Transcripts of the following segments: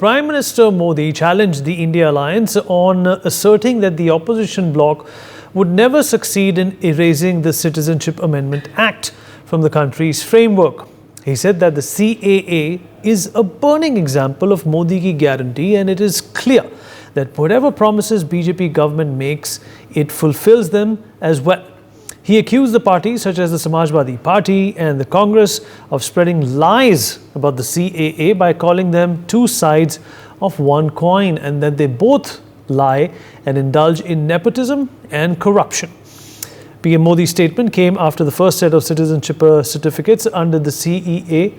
Prime Minister Modi challenged the India alliance on asserting that the opposition bloc would never succeed in erasing the Citizenship Amendment Act from the country's framework. He said that the CAA is a burning example of Modi ki guarantee, and it is clear that whatever promises BJP government makes, it fulfills them as well. He accused the parties such as the Samajwadi Party and the Congress of spreading lies about the CAA by calling them two sides of one coin, and that they both lie and indulge in nepotism and corruption. PM Modi's statement came after the first set of citizenship certificates under the CAA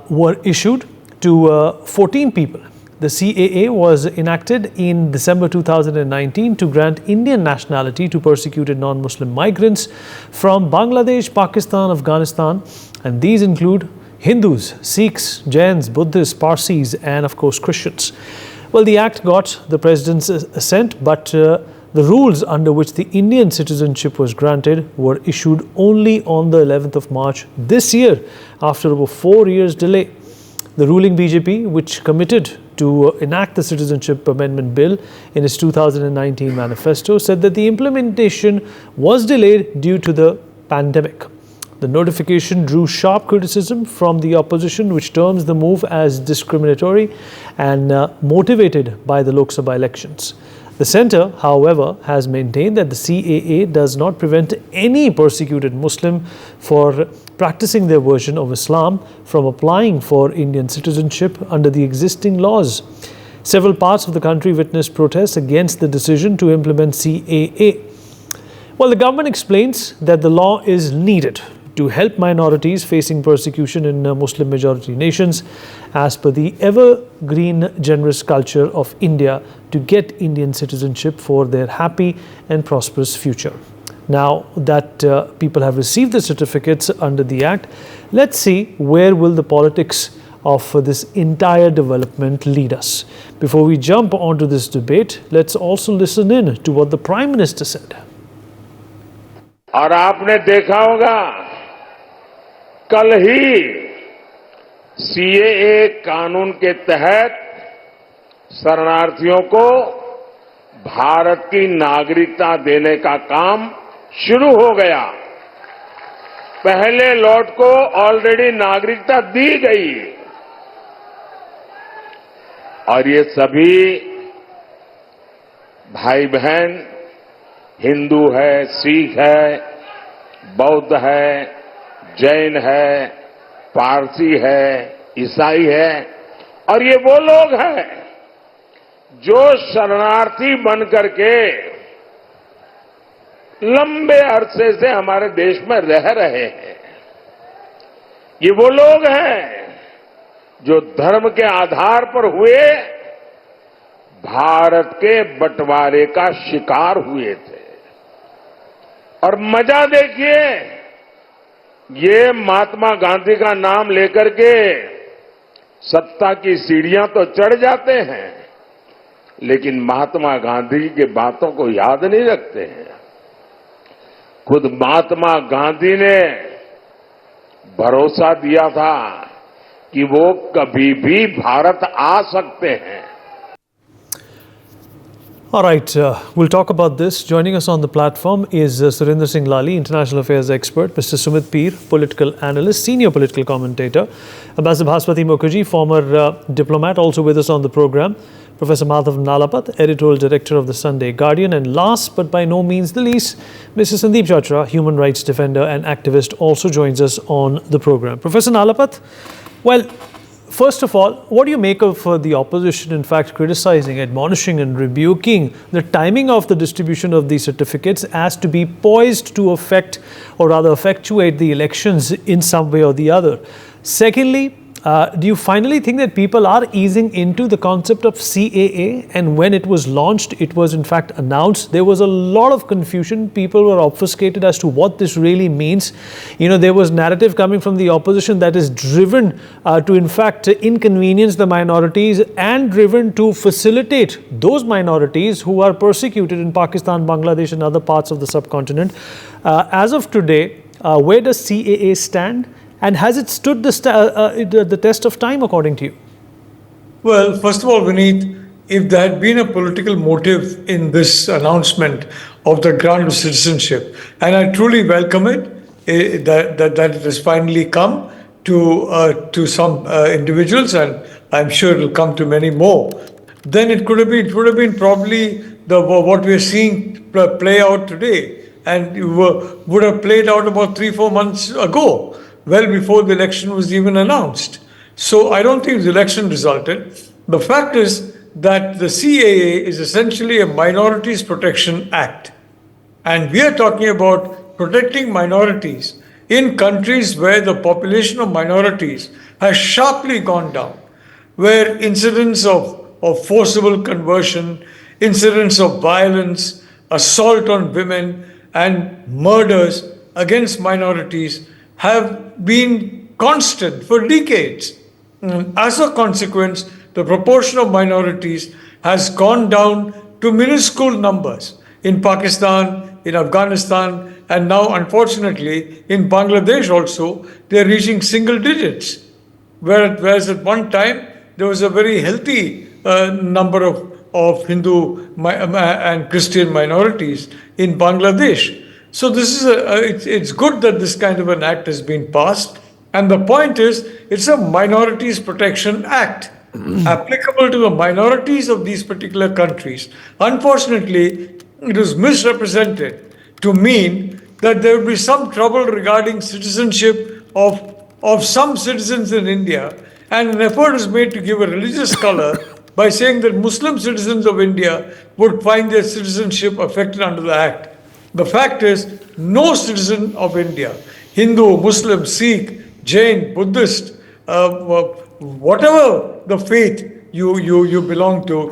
were issued to 14 people. The CAA was enacted in December 2019 to grant Indian nationality to persecuted non-Muslim migrants from Bangladesh, Pakistan, Afghanistan, and these include Hindus, Sikhs, Jains, Buddhists, Parsis, and of course Christians. Well, the act got the president's assent, but the rules under which the Indian citizenship was granted were issued only on the 11th of March this year, after over 4 years' delay. The ruling BJP, which committed to enact the Citizenship Amendment Bill in its 2019 manifesto, said that the implementation was delayed due to the pandemic. The notification drew sharp criticism from the opposition, which terms the move as discriminatory and motivated by the Lok Sabha elections. The centre, however, has maintained that the CAA does not prevent any persecuted Muslim for practicing their version of Islam from applying for Indian citizenship under the existing laws. Several parts of the country witnessed protests against the decision to implement CAA. Well, the government explains that the law is needed to help minorities facing persecution in Muslim majority nations, as per the evergreen generous culture of India, to get Indian citizenship for their happy and prosperous future. Now that people have received the certificates under the Act, let's see where will the politics of this entire development lead us. Before we jump onto this debate, let's also listen in to what the Prime Minister said. और आपने देखा होगा कल ही CAA कानून के तहत शरणार्थियों को भारत की नागरिकता देने का काम शुरू हो गया। पहले लॉट को ऑलरेडी नागरिकता दी गई और ये सभी भाई बहन हिंदू है, सिख है, बौद्ध है, जैन है, पारसी है, ईसाई है, और ये वो लोग हैं जो शरणार्थी बनकर के लंबे अरसे से हमारे देश में रह रहे हैं। ये वो लोग हैं जो धर्म के आधार पर हुए भारत के बंटवारे का शिकार हुए थे। और मजा देखिए, ये महात्मा गांधी का नाम लेकर के सत्ता की सीढ़ियां तो चढ़ जाते हैं, लेकिन महात्मा गांधी की बातों को याद नहीं रखते हैं। खुद महात्मा गांधी ने भरोसा दिया था कि वो कभी भी भारत आ सकते हैं। All right, we'll talk about this. Joining us on the platform is Surinder Singh Lali, international affairs expert, Mr. Sumit Peer, political analyst, senior political commentator, Ambassador Bhaspati Mukherjee, former diplomat, also with us on the program, Professor Madhav Nalapat, editorial director of the Sunday Guardian, and last but by no means the least, Mr. Sandeep Chatra, human rights defender and activist, also joins us on the program. Professor Nalapat, well, first of all, what do you make of the opposition, in fact, criticizing, admonishing and rebuking the timing of the distribution of these certificates as to be poised to affect, or rather effectuate, the elections in some way or the other? Secondly, do you finally think that people are easing into the concept of CAA? And when it was launched, it was in fact announced, there was a lot of confusion. People were obfuscated as to what this really means. You know, there was narrative coming from the opposition that is driven to in fact inconvenience the minorities and driven to facilitate those minorities who are persecuted in Pakistan, Bangladesh and other parts of the subcontinent. As of today, where does CAA stand? And has it stood the test of time, according to you? Well, first of all, Vineet, if there had been a political motive in this announcement of the grant of citizenship, and I truly welcome it, that it has finally come to some individuals, and I'm sure it will come to many more. Then it would have been probably the what we are seeing play out today, and would have played out about 3-4 months ago, well before the election was even announced. So I don't think the election resulted. The fact is that the CAA is essentially a Minorities Protection Act. And we are talking about protecting minorities in countries where the population of minorities has sharply gone down, where incidents of forcible conversion, incidents of violence, assault on women, and murders against minorities have been constant for decades. As a consequence, the proportion of minorities has gone down to minuscule numbers in Pakistan, in Afghanistan, and now, unfortunately, in Bangladesh also, they are reaching single digits. Whereas at one time, there was a very healthy number of Hindu and Christian minorities in Bangladesh. So this is it's good that this kind of an act has been passed. And the point is, it's a Minorities Protection Act applicable to the minorities of these particular countries. Unfortunately, it was misrepresented to mean that there would be some trouble regarding citizenship of some citizens in India, and an effort is made to give a religious color by saying that Muslim citizens of India would find their citizenship affected under the Act. The fact is, no citizen of India, Hindu, Muslim, Sikh, Jain, Buddhist, whatever the faith you belong to,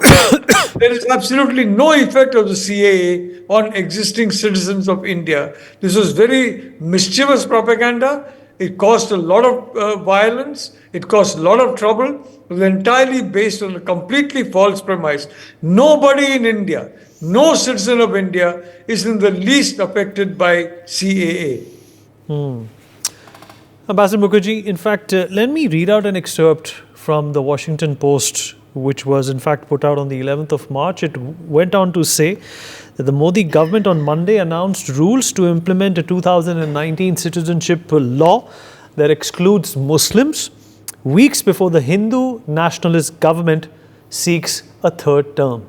there is absolutely no effect of the CAA on existing citizens of India. This was very mischievous propaganda. It caused a lot of violence. It caused a lot of trouble. It was entirely based on a completely false premise. Nobody in India, no citizen of India is in the least affected by CAA. Ambassador Mukherjee, in fact, let me read out an excerpt from the Washington Post, which was in fact put out on the 11th of March. It went on to say that the Modi government on Monday announced rules to implement a 2019 citizenship law that excludes Muslims, weeks before the Hindu nationalist government seeks a third term.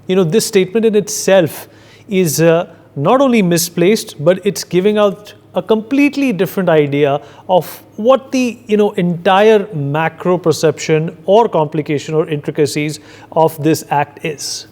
You know, this statement in itself is not only misplaced, but it's giving out a completely different idea of what the entire macro perception or complication or intricacies of this act is.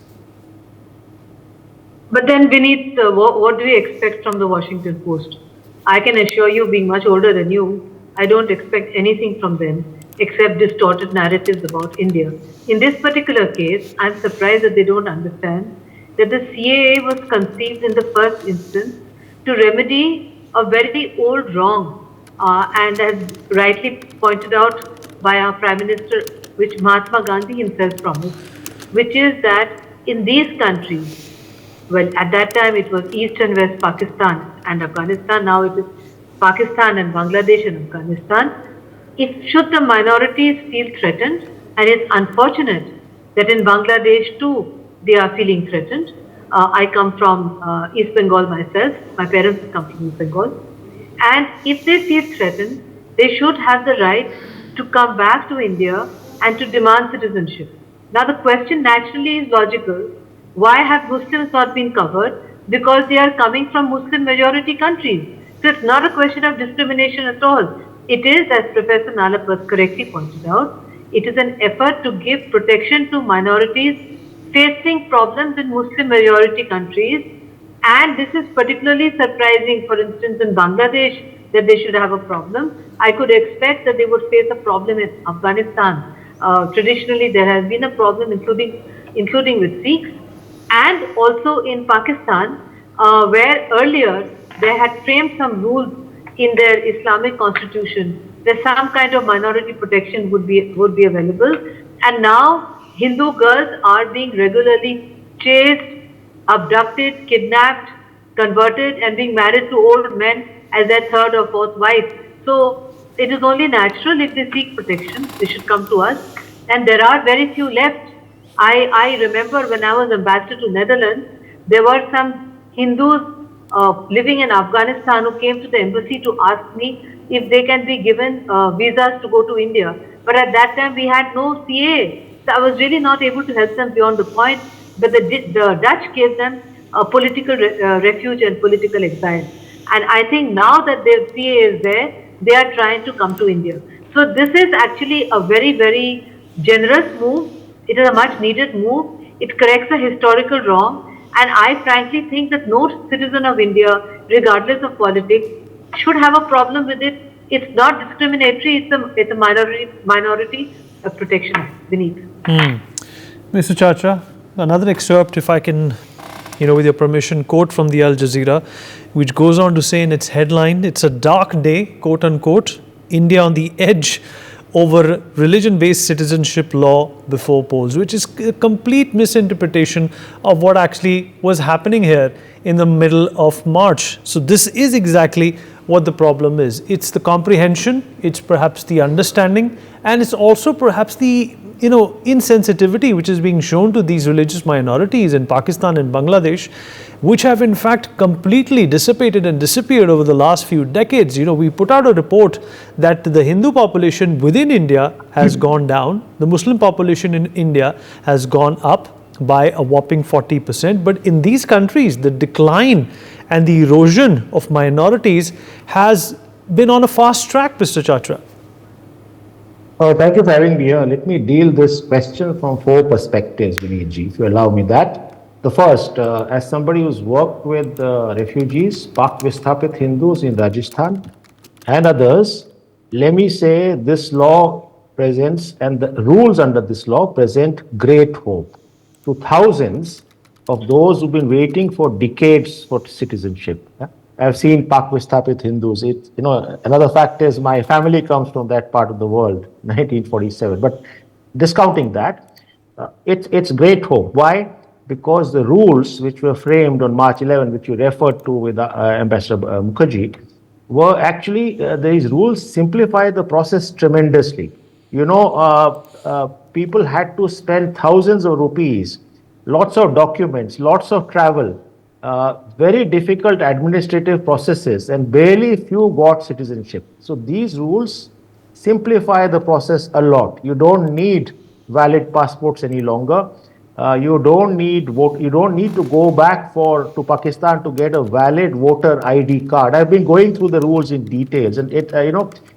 But then, Vineet, what do we expect from the Washington Post? I can assure you, being much older than you, I don't expect anything from them except distorted narratives about India. In this particular case, I'm surprised that they don't understand that the CAA was conceived in the first instance to remedy a very old wrong, and as rightly pointed out by our Prime Minister, which Mahatma Gandhi himself promised, which is that in these countries, well, at that time it was East and West Pakistan and Afghanistan, now it is Pakistan and Bangladesh and Afghanistan. If should the minorities feel threatened, and it's unfortunate that in Bangladesh too they are feeling threatened. I come from East Bengal myself. My parents come from East Bengal. And if they feel threatened, they should have the right to come back to India and to demand citizenship. Now the question naturally is logical. Why have Muslims not been covered? Because they are coming from Muslim majority countries. So it's not a question of discrimination at all. It is, as Professor Nalapat correctly pointed out, it is an effort to give protection to minorities facing problems in Muslim majority countries, and this is particularly surprising, for instance, in Bangladesh, that they should have a problem. I could expect that they would face a problem in Afghanistan. Traditionally, there has been a problem, including with Sikhs, and also in Pakistan, where earlier they had framed some rules in their Islamic constitution that some kind of minority protection would be available, and now Hindu girls are being regularly chased, abducted, kidnapped, converted, and being married to old men as their third or fourth wife. So it is only natural if they seek protection, they should come to us. and there are very few left. I remember when I was ambassador to Netherlands, there were some Hindus living in Afghanistan who came to the embassy to ask me if they can be given visas to go to India. But at that time we had no CAA, so I was really not able to help them beyond the point. But the Dutch gave them political refuge and political exile. And I think now that their CA is there, they are trying to come to India. So this is actually a very, very generous move. It is a much needed move. It corrects a historical wrong. And I frankly think that no citizen of India, regardless of politics, should have a problem with it. It's not discriminatory. It's a minority protection beneath. Mr. Chacha, another excerpt, if I can, with your permission, quote from the Al Jazeera, which goes on to say in its headline, "It's a dark day, quote unquote, India on the edge over religion-based citizenship law before polls," which is a complete misinterpretation of what actually was happening here in the middle of March. So this is exactly what the problem is. It's the comprehension, it's perhaps the understanding, and it's also perhaps the insensitivity which is being shown to these religious minorities in Pakistan and Bangladesh, which have in fact completely dissipated and disappeared over the last few decades. We put out a report that the Hindu population within India has gone down, the Muslim population in India has gone up by a whopping 40%. But in these countries, the decline and the erosion of minorities has been on a fast track, Mr. Chacha. Thank you for having me here. Let me deal this question from four perspectives, Vinayji, if you allow me that. The first, as somebody who's worked with refugees, Pak Vistapit Hindus in Rajasthan and others, let me say this law presents, and the rules under this law present great hope to thousands of those who've been waiting for decades for citizenship. I've seen Pak Vistapit Hindus. Another fact is my family comes from that part of the world, 1947. But discounting that, it's great hope. Why? Because the rules which were framed on March 11, which you referred to with Ambassador Mukherjee, were actually, these rules simplify the process tremendously. People had to spend thousands of rupees, lots of documents, lots of travel, very difficult administrative processes, and barely few got citizenship. So these rules simplify the process a lot. You don't need valid passports any longer. You don't need to go back to Pakistan to get a valid voter ID card. I've been going through the rules in details, and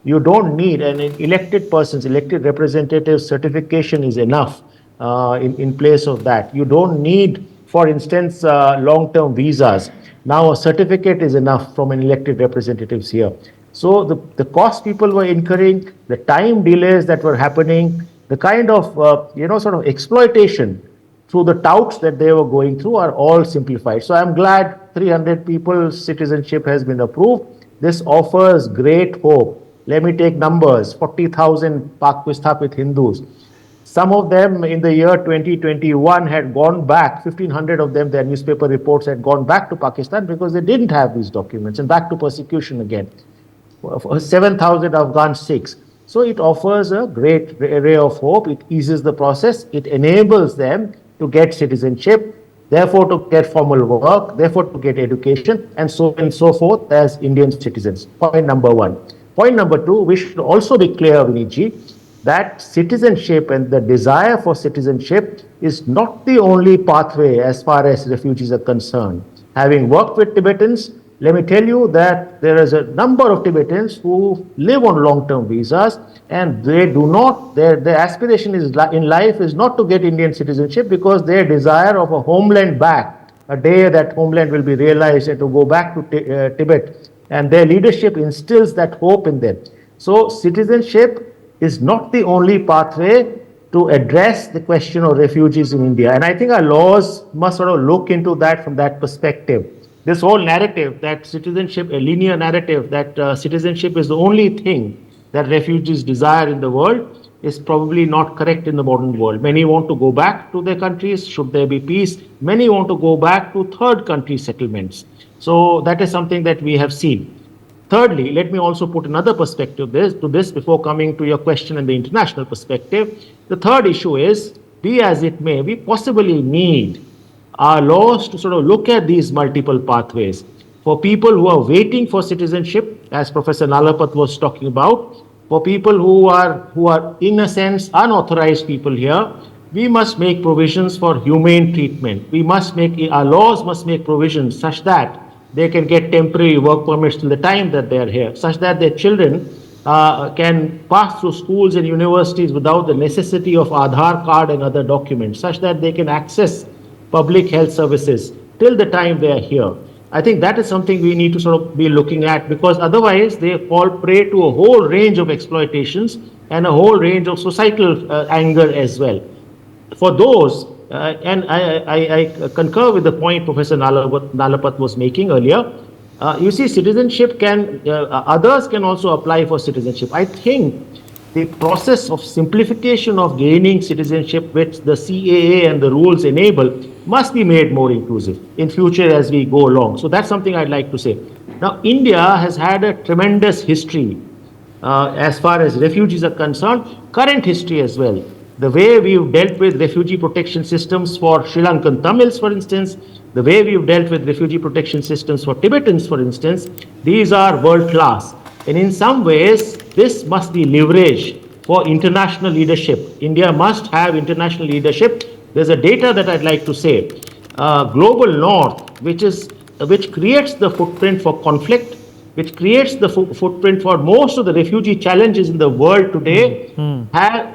you don't need an elected representative certification is enough in place of that. You don't need, for instance, long-term visas. Now a certificate is enough from an elected representatives here. So the cost people were incurring, the time delays that were happening, the kind of sort of exploitation through the touts that they were going through are all simplified. So I'm glad 300 people's citizenship has been approved. This offers great hope. Let me take numbers: 40,000 Pak Vistapit Hindus. Some of them in the year 2021 had gone back, 1,500 of them, their newspaper reports, had gone back to Pakistan because they didn't have these documents, and back to persecution again. 7,000 Afghan Sikhs. So it offers a great ray of hope. It eases the process. It enables them to get citizenship, therefore to get formal work, therefore to get education, and so on and so forth as Indian citizens. Point number one. Point number two, we should also be clear, Viniji, that citizenship and the desire for citizenship is not the only pathway as far as refugees are concerned. Having worked with Tibetans, let me tell you that there is a number of Tibetans who live on long-term visas, and they do not, their aspiration is in life is not to get Indian citizenship, because their desire of a homeland back, a day that homeland will be realized, and to go back to Tibet, and their leadership instills that hope in them. So citizenship is not the only pathway to address the question of refugees in India. And I think our laws must sort of look into that from that perspective. This whole narrative that citizenship, a linear narrative that citizenship is the only thing that refugees desire in the world, is probably not correct in the modern world. Many want to go back to their countries should there be peace. Many want to go back to third country settlements. So that is something that we have seen. Thirdly, let me also put another perspective to this before coming to your question in the international perspective. The third issue is, be as it may, we possibly need our laws to sort of look at these multiple pathways. For people who are waiting for citizenship, as Professor Nalapat was talking about, for people who are in a sense unauthorized people here, we must make provisions for humane treatment. Our laws must make provisions such that they can get temporary work permits till the time that they are here, such that their children can pass through schools and universities without the necessity of Aadhaar card and other documents, such that they can access public health services till the time they are here. I think that is something we need to sort of be looking at, because otherwise they fall prey to a whole range of exploitations and a whole range of societal anger as well. For those, and I concur with the point Professor Nalapat was making earlier. You see, citizenship others can also apply for citizenship. I think the process of simplification of gaining citizenship, which the CAA and the rules enable, must be made more inclusive in future as we go along. So that's something I'd like to say. Now, India has had a tremendous history as far as refugees are concerned, current history as well. The way we've dealt with refugee protection systems for Sri Lankan Tamils, for instance, the way we've dealt with refugee protection systems for Tibetans, for instance, these are world class. And in some ways, this must be leveraged for international leadership. India must have international leadership. There's a data that I'd like to say. Global North, which creates the footprint for conflict, which creates the footprint for most of the refugee challenges in the world today,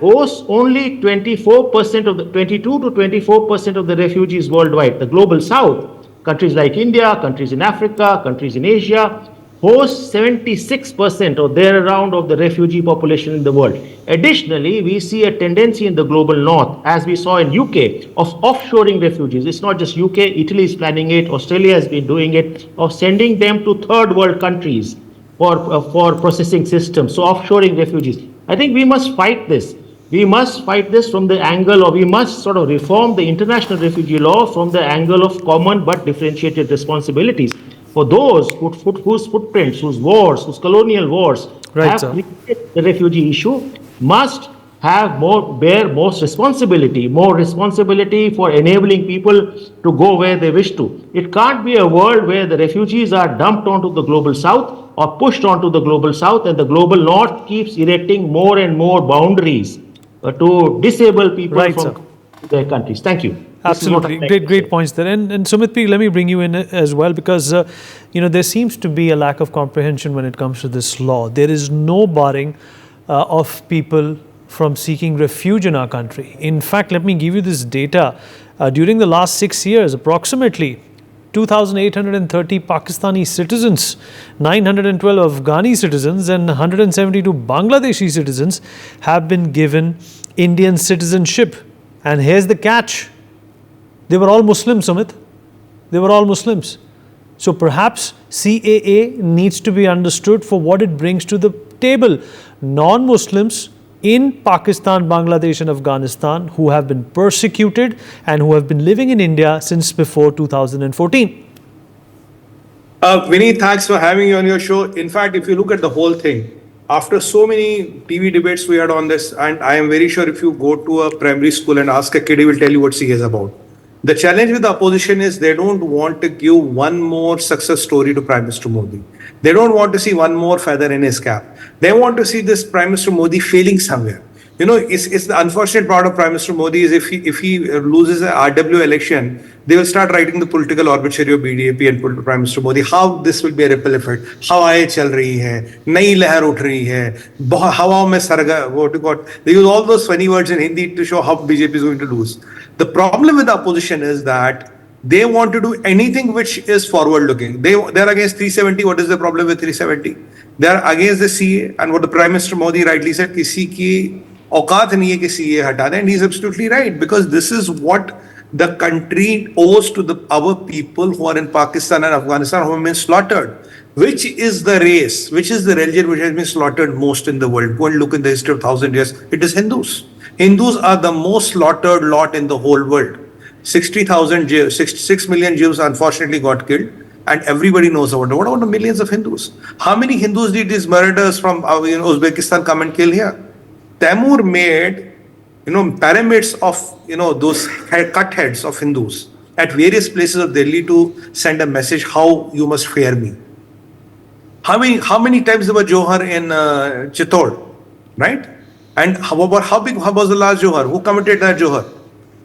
hosts only 22 to 24% of the refugees worldwide. The global South, countries like India, countries in Africa, countries in Asia, hosts 76% or therearound of the refugee population in the world. Additionally, we see a tendency in the global North, as we saw in UK, of offshoring refugees. It's not just UK, Italy is planning it, Australia has been doing it, of sending them to third world countries for processing systems, so offshoring refugees. I think we must fight this. We must fight this from the angle of, we must sort of reform the international refugee law from the angle of common but differentiated responsibilities. For those whose footprints, whose wars, whose colonial wars have created the refugee issue, must have bear more responsibility for enabling people to go where they wish to. It can't be a world where the refugees are dumped onto the global South or pushed onto the global South, and the global North keeps erecting more and more boundaries to disable people from their countries. Thank you. Absolutely. Great points there. And Sumit P, let me bring you in as well, because there seems to be a lack of comprehension when it comes to this law. There is no barring of people from seeking refuge in our country. In fact, let me give you this data. During the last 6 years, approximately 2,830 Pakistani citizens, 912 Afghani citizens and 172 Bangladeshi citizens have been given Indian citizenship. And here's the catch. They were all Muslims, Sumit. They were all Muslims. So perhaps CAA needs to be understood for what it brings to the table. Non-Muslims in Pakistan, Bangladesh and Afghanistan who have been persecuted and who have been living in India since before 2014. Vinny, thanks for having me on your show. In fact, if you look at the whole thing, after so many TV debates we had on this, and I am very sure if you go to a primary school and ask a kid, he will tell you what CAA is about. The challenge with the opposition is they don't want to give one more success story to Prime Minister Modi. They don't want to see one more feather in his cap. They want to see this Prime Minister Modi failing somewhere. It's the unfortunate part of Prime Minister Modi is if he loses an RW election, they will start writing the political obituary of BJP and put Prime Minister Modi, how this will be a ripple effect. Hawaii chal rahi hai, nayi lehar uth rahi hai, hawa mein sarga, what. They use all those funny words in Hindi to show how BJP is going to lose. The problem with the opposition is that they want to do anything which is forward-looking. They're against 370. What is the problem with 370? They're against the CA, and what the Prime Minister Modi rightly said, kisi ki औकात नहीं है कि CA हटा दें, and he's absolutely right, because this is what the country owes to our people who are in Pakistan and Afghanistan who have been slaughtered. Which is the race, which is the religion which has been slaughtered most in the world? Go and look in the history of 1,000 years. It is Hindus. Hindus are the most slaughtered lot in the whole world. 60,000 Jews, 6 million Jews unfortunately got killed. and everybody knows about it. What about the millions of Hindus? How many Hindus did these murderers from Uzbekistan come and kill here? Taimur made, pyramids of, those cut heads of Hindus at various places of Delhi to send a message how you must fear me. How many times there were Johar in Chittor, right? And how big was the last Johar? Who committed that Johar?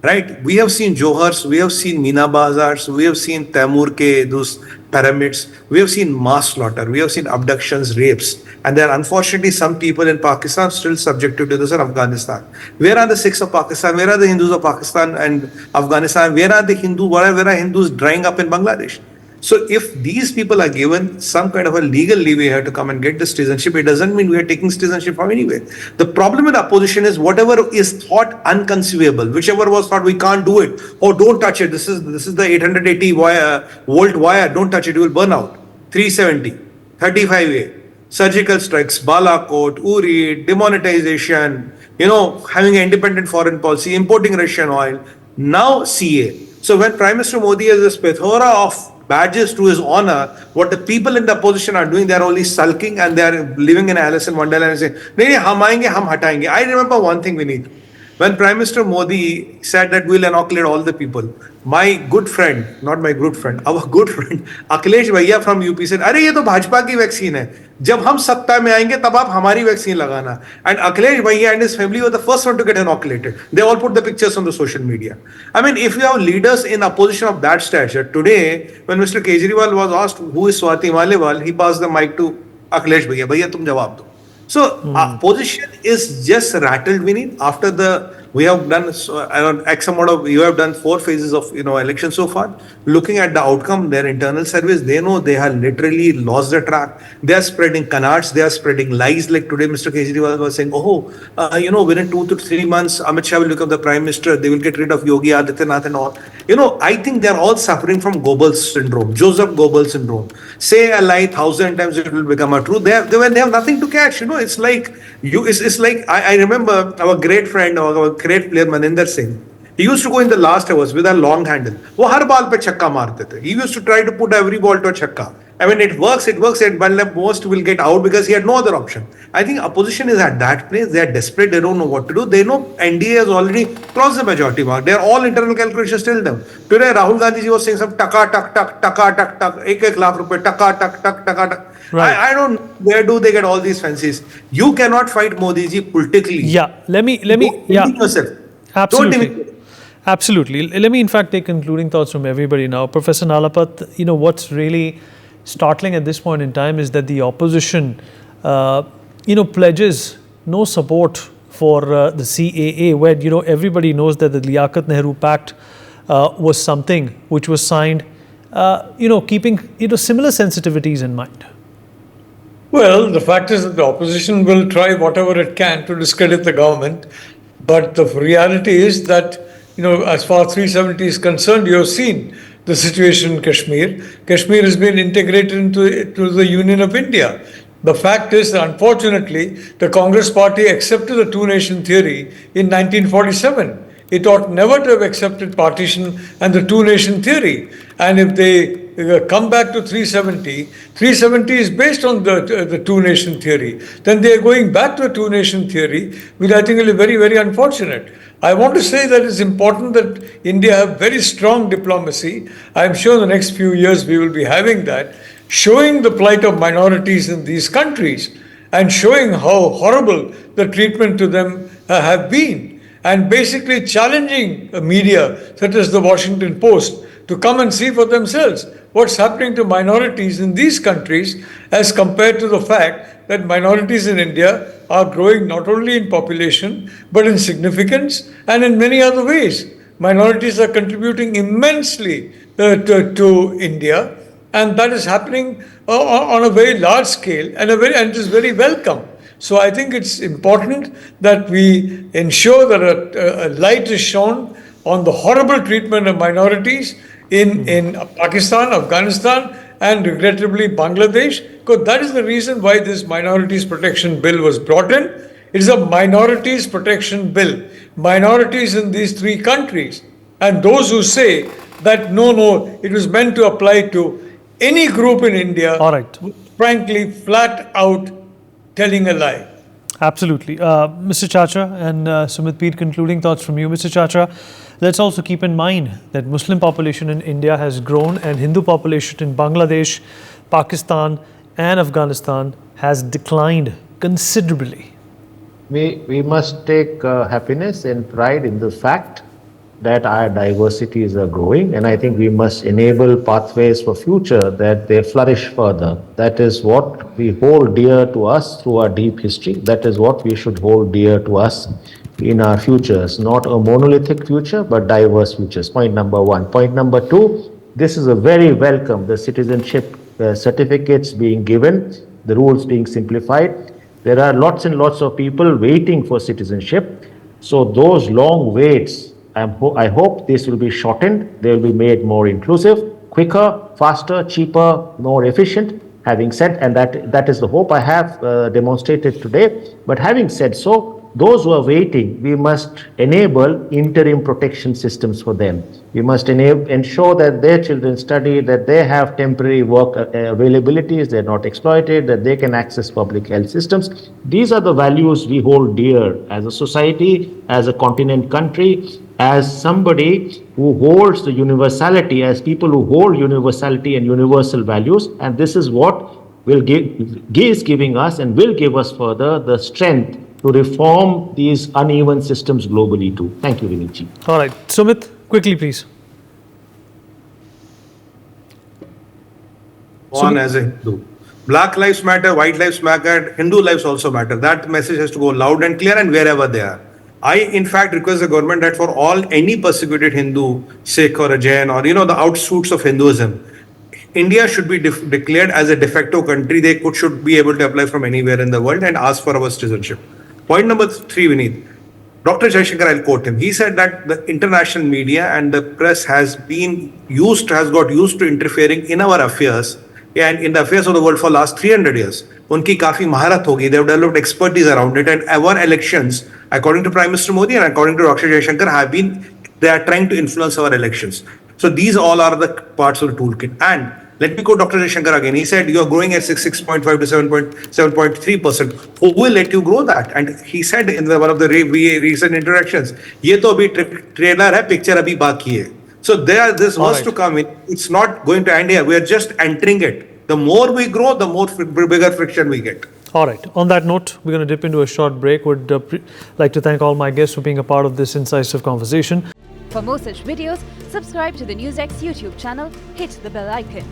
Right? We have seen Johars, we have seen Meena Bazaars, we have seen Taimur ke, those pyramids, we have seen mass slaughter, we have seen abductions, rapes, and there are unfortunately some people in Pakistan still subjected to this in Afghanistan. Where are the Sikhs of Pakistan? Where are the Hindus of Pakistan and Afghanistan? Where are Hindus drying up in Bangladesh? So if these people are given some kind of a legal leeway here to come and get the citizenship, it doesn't mean we are taking citizenship from anywhere. The problem with opposition is whatever is thought unconceivable, whichever was thought we can't do it, oh don't touch it, this is the 880 volt wire, don't touch it, you will burn out. 370, 35A, surgical strikes, Balakot, Uri, demonetization, having an independent foreign policy, importing Russian oil, now CA. So when Prime Minister Modi has this plethora of badges to his honor, what the people in the opposition are doing, they are only sulking and they are living in Alice in Wonderland and saying, nahi, hum aayenge, hum hataenge. I remember one thing, Vineet. When Prime Minister Modi said that we'll inoculate all the people, my good friend, not my good friend, our good friend, Akhilesh Bhaiya from UP said, अरे ये तो भाजपा की vaccine है, जब हम सत्ता में आएंगे तब आप हमारी वैक्सीन लगाना. And Akhilesh Bhaiya and his family were the first one to get inoculated. They all put the pictures on the social media. I mean, if you have leaders in opposition of that stature, today, when Mr. Kejriwal was asked who is Swati Malewal, he passed the mic to Akhilesh Bhaiya. Bhaiya, tum jawab do. So opposition is just rattled, Vineet, after we have done X amount of, you have done 4 phases of election so far. Looking at the outcome, their internal surveys, they know they have literally lost the track. They are spreading canards, they are spreading lies. Like today, Mr. Kejriwal was saying, within 2 to 3 months, Amit Shah will become the Prime Minister. They will get rid of Yogi Adityanath and all. I think they are all suffering from Goebbels syndrome, Joseph Goebbels syndrome. Say a lie 1,000 times, it will become a truth. They have nothing to catch. It's like I remember our great friend, our great player Maninder Singh. He used to go in the last hours with a long handle. वो हर ball पे छक्का मारते थे. He used to try to put every ball to a छक्का. I mean, it works, but most will get out because he had no other option. I think opposition is at that place. They are desperate. They don't know what to do. They know NDA has already crossed the majority mark. They are all internal calculations tell them. Today, Rahul Gandhi ji was saying some taka, tak, tak, taka, tak, tak, 1 lakh rupees, taka, tak, tak, taka, tak. Right. I don't know where do they get all these fancies. You cannot fight Modi ji politically. Yeah, let me yourself. Absolutely. Absolutely. Let me in fact take concluding thoughts from everybody now. Professor Nalapat, what's really startling at this point in time is that the opposition, pledges no support for the CAA, where, everybody knows that the Liaquat Nehru Pact was something which was signed, keeping, similar sensitivities in mind. Well, the fact is that the opposition will try whatever it can to discredit the government. But the reality is that, as far as 370 is concerned, you have seen the situation in Kashmir. Kashmir has been integrated into the Union of India. The fact is that unfortunately, the Congress party accepted the two-nation theory in 1947. It ought never to have accepted partition and the two-nation theory. And if they come back to 370 is based on the two-nation theory. Then they are going back to a two-nation theory, which I think will be very, very unfortunate. I want to say that it's important that India have very strong diplomacy. I'm sure in the next few years we will be having that, showing the plight of minorities in these countries and showing how horrible the treatment to them have been, and basically challenging media such as the Washington Post to come and see for themselves what's happening to minorities in these countries as compared to the fact that minorities in India are growing not only in population but in significance and in many other ways. Minorities are contributing immensely to India, and that is happening on a very large scale and it is very welcome. So I think it's important that we ensure that a light is shone on the horrible treatment of minorities in Pakistan, Afghanistan, and regrettably Bangladesh, because that is the reason why this Minorities Protection Bill was brought in. It is a Minorities Protection Bill. Minorities in these 3 countries. And those who say that no, it was meant to apply to any group in India, All right. frankly, flat out telling a lie. Absolutely. Mr. Chacha and Sumit Peer, concluding thoughts from you. Mr. Chacha, let's also keep in mind that Muslim population in India has grown and Hindu population in Bangladesh, Pakistan and Afghanistan has declined considerably. We must take happiness and pride in the fact that our diversities are growing, and I think we must enable pathways for future that they flourish further. That is what we hold dear to us through our deep history. That is what we should hold dear to us in our futures, not a monolithic future, but diverse futures. Point number one. Point number two, this is a very welcome, the citizenship certificates being given, the rules being simplified. There are lots and lots of people waiting for citizenship. So those long waits, I hope this will be shortened. They will be made more inclusive, quicker, faster, cheaper, more efficient. Having said, and that is the hope I have demonstrated today. But having said so, those who are waiting, we must enable interim protection systems for them. We must ensure that their children study, that they have temporary work availabilities, they're not exploited, that they can access public health systems. These are the values we hold dear as a society, as a continent country, as somebody who holds the universality, as people who hold universality and universal values. And this is what is giving us and will give us further the strength to reform these uneven systems globally too. Thank you, Vinitji. All right. Sumit, quickly, please. On as a Hindu. Black lives matter, white lives matter, Hindu lives also matter. That message has to go loud and clear and wherever they are. I, in fact, request the government that for any persecuted Hindu, Sikh or a Jain or, the outshoots of Hinduism, India should be declared as a de facto country. They should be able to apply from anywhere in the world and ask for our citizenship. Point number 3, Vineet. Dr. Jaishankar, I'll quote him. He said that the international media and the press has got used to interfering in our affairs and in the affairs of the world for last 300 years. Unki kafi maharat hogi. They have developed expertise around it, and our elections, according to Prime Minister Modi and according to Dr. Jaishankar, they are trying to influence our elections. So these all are the parts of the toolkit. And let me quote Dr. Jaishankar again. He said, you are growing at 6.5 to 7.3%. Who will let you grow that? And he said in one of the recent interactions, ye to abhi trailer hai, picture abhi baki hai. So this was to come in. It's not going to end here. We are just entering it. The more we grow, the more bigger friction we get. All right. On that note, we're going to dip into a short break. Would like to thank all my guests for being a part of this incisive conversation. For more such videos, subscribe to the NewsX YouTube channel, hit the bell icon.